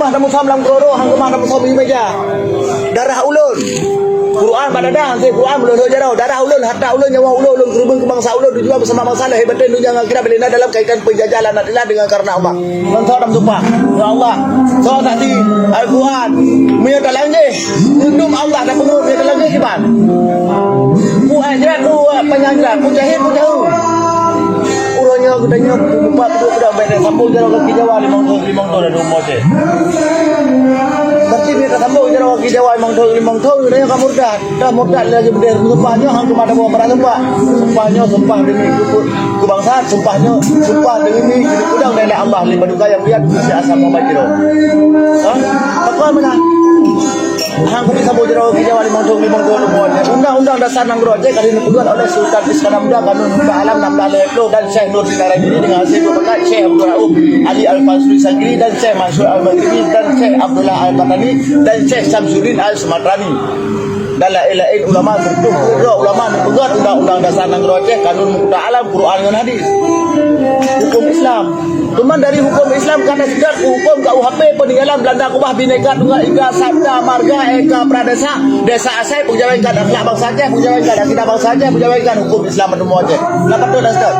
Kemah namu sam lam kroro hang kemah namu sam meja. Darah ulun. Quran badadah nanti Quran belum jauh darah ulun harta ulun nyawa ulun kerubung ke bangsa ulun dijual bersama bangsa lah hebatnya dunia akhirat belina dalam kaitan penjajalan adalah dengan karena Allah. Langsung dalam sumpah. Ya Allah. So tadi Al-Quran menyata lagi. Undum Allah dan penuh menyata lagi iman. Ku aja ku penyanyi ku jahit ku jauh. Urangnya gedanya buka kedua kedua beda sambung jalan kaki Jawa 5 tahun ada rumah je. Berarti dia sambung jalan kaki Jawa 5 tahun dia kamu dah murtad lagi berdiri sumpahnya hang kepada bawa merah sumpahnya sumpah demi ku bangsa sumpah demi udang dari Allah lima duka yang lihat si asal Muhammad Jiro. Apa mana? Hang kami sambung jalan kaki Jawa 5 tahun undang-undang dasar nang roje kali dibuat oleh Sultan Iskandar Muda Kanun Muda Alam 16 Leklo dan Syekh Nur Sinara ini dengan hasil berkat Syekh Abdul Rauf Ali Al-Fansuri Sangkiri dan Syekh Mansur Al-Maghribi dan Syekh Abdullah Al-Batani dan Syekh Samsudin Al-Sumatrani dan lain-lain ulama bertuh ulama membuat undang-undang dasar nang roje Kanun Muda Alam Quran dan hadis hukum Islam. Cuma dari hukum Islam karena sedar hukum KUHP peninggalan Belanda Kubah Bhinneka Tunggal Ika Sabda Marga Eka Pradesa Desa Asai Pujawaikan akhlak bangsa Aceh Pujawaikan akidah bangsa Aceh Pujawaikan hukum Islam bertemu Aceh. Dapat tu dah start.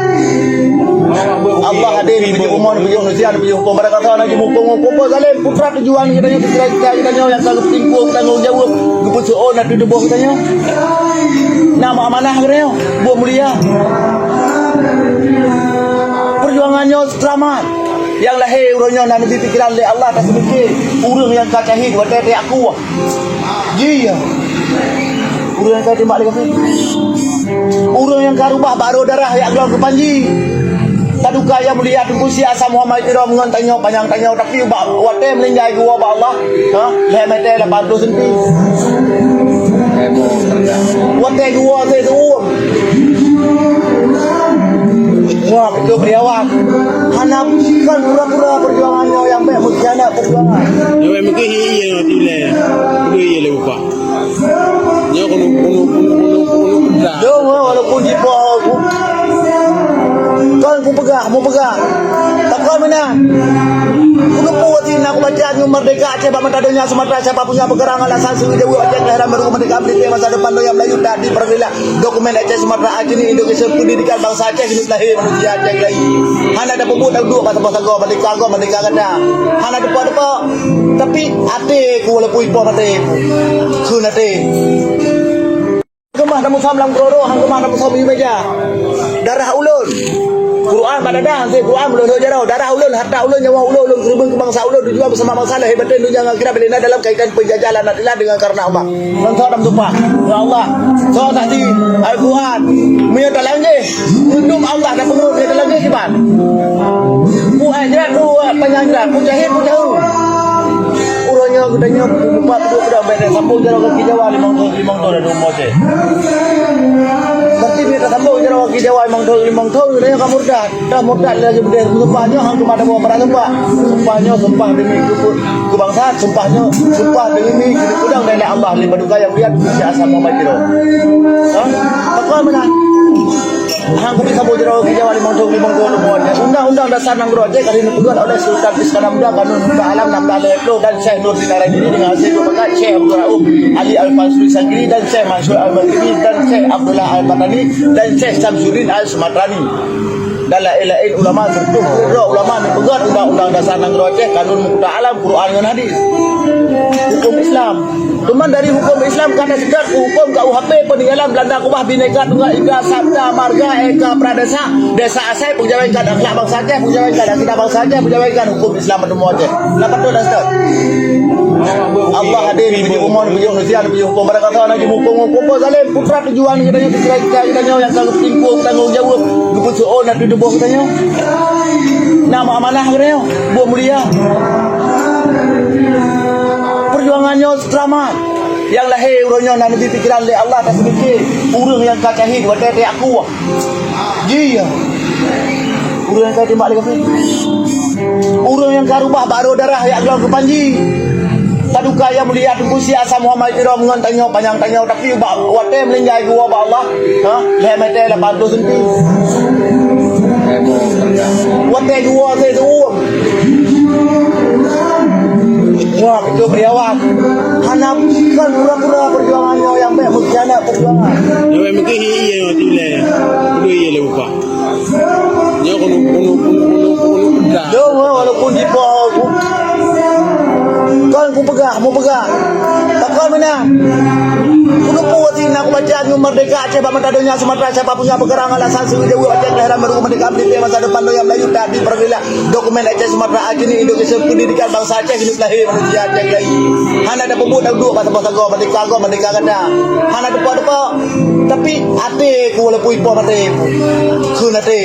Allah hadir di umur di Indonesia di hukum pada kata lagi hukum zalim putra tujuan kita yang kalau tingkuk tanggung jawab keputusan nak duduk katanya. Nama amanah katanya buat mulia. Perjuangannya selamat. Yang lahir urangnya nak nabi pikiran oleh Allah tak sedikit. Urang yang kacahid wa tete aku. Iya. Urang yang kati mak lagi. Urang yang karubah baru darah yang gelar ke panji. Taduka yang mulia tunggu si asam Muhammad Jiro mengontanya panjang tanya tapi wate melinjai gua ba Allah. Ha? Le mete la bantu senti. Wate gua tu. Wah, itu beriawak. Anak kan pura-pura perjuangannya yang baik mengkhianat perjuangan. Yang mungkin iya nanti le. Iya le buka. Nyo kono. Dong walaupun jipo kan aku mau pegang. Takkan mana? Kuno puatin aku baca new merdeka Aceh mata dunia Sumatera siapa punya pegerangan alasan suruh jauh Aceh kelahiran baru merdeka berdiri masa depan yang Melayu tadi pergilah dokumen Aceh Sumatera Aceh ini Indonesia pendidikan bangsa Aceh ini lahir manusia Aceh lagi. Hana ada pebut dua pasal go merdeka kada. Hana depa tapi ate ku walaupun ipo mate ku nate. Kemah namu sam lam kroro hang kemah namu sam meja. Darah ulun. Quran badadah nanti Quran belum jauh darah ulun harta ulun nyawa ulun kerubung ke bangsa ulun dijual bersama bangsa lah hebatnya dunia akhirat belina dalam kaitan penjajalan adalah dengan karena Allah. Langsung dalam sumpah. Ya Allah. So tadi Al-Quran menyata lagi. Undum Allah dan penuh menyata lagi iman. Ku aja ku penyanyi ku jahit ku jauh. Urangnya gedanya buka kedua kedua beda sambung jalan kaki Jawa 5 tahun ada rumah je. Berarti dia sambung jalan kaki Jawa 5 tahun dia kamu dah murtad lagi berdiri sumpahnya hang kepada bawa merah sumpah demi ku bangsa sumpah demi udang dari Allah lima duka yang lihat si asal Muhammad Jiro. Apa mana? Hang kami sambung jalan kaki Jawa 5 tahun undang-undang dasar nang roje kali dibuat oleh Sultan Iskandar Muda Kanun Muda Alam 16 Leklo dan Syekh Nur Sinara ini dengan hasil berkat Syekh Abdul Rauf Ali Al-Fansuri Sangkiri dan Syekh Mansur Al-Maghribi dan Syekh Abdullah Al-Batani dan Syekh Samsudin Al-Sumatrani dan lain-lain ulama bertuh ulama membuat undang-undang dasar nang roje Kanun Muda Alam Quran dan hadis hukum Islam. Cuma dari hukum Islam karena sedar hukum KUHP peninggalan Belanda Kubah Bhinneka Tunggal Ika Sabda Marga Eka Pradesa Desa Asai Pujawaikan akhlak bangsa Aceh Pujawaikan akidah bangsa Aceh Pujawaikan hukum Islam bertemu Aceh. Dapat tu dah start. Allah hadir di umur di Indonesia di hukum pada kata lagi hukum zalim putra tujuan kita yang kalau tingkuk tanggung jawab keputusan nak duduk katanya. Nama amanah katanya buat mulia. Perjuangannya selamat. Yang lahir urangnya nak nabi pikiran oleh Allah tak sedikit. Urang yang kacahid wa tete aku. Iya. Urang yang kati mak lagi. Urang yang karubah baru darah yang gelar ke panji. Taduka yang mulia tunggu si asam Muhammad Jiro mengontanya panjang tanya tapi wate melinjai gua ba Allah. Ha? Le mete la bantu senti. Wate gua tu. Banyak itu beriawan. Hana kan pura-pura perjuangannya yang baik mengkhianat perjuangan. Yang mungkin iya tu le. Kudu iya le buka. Dia kono pedah. Dong walaupun di bawah kan ku pegang, mau pegang. Takkan mana? Kudu puati nak bacaan merdeka Aceh Bapak Tadonya Sumatera siapa punya pegerangan alasan suwi dewi Aceh kelahiran baru merdeka di masa depan yang Melayu tadi pergilah dokumen Aceh Sumatera Aceh ini Indonesia pendidikan bangsa Aceh hidup lahir manusia Aceh lagi. Hana ada pembuat dua bahasa go merdeka kada. Hana depa tapi ate ku walaupun ipo mate. Ku nate.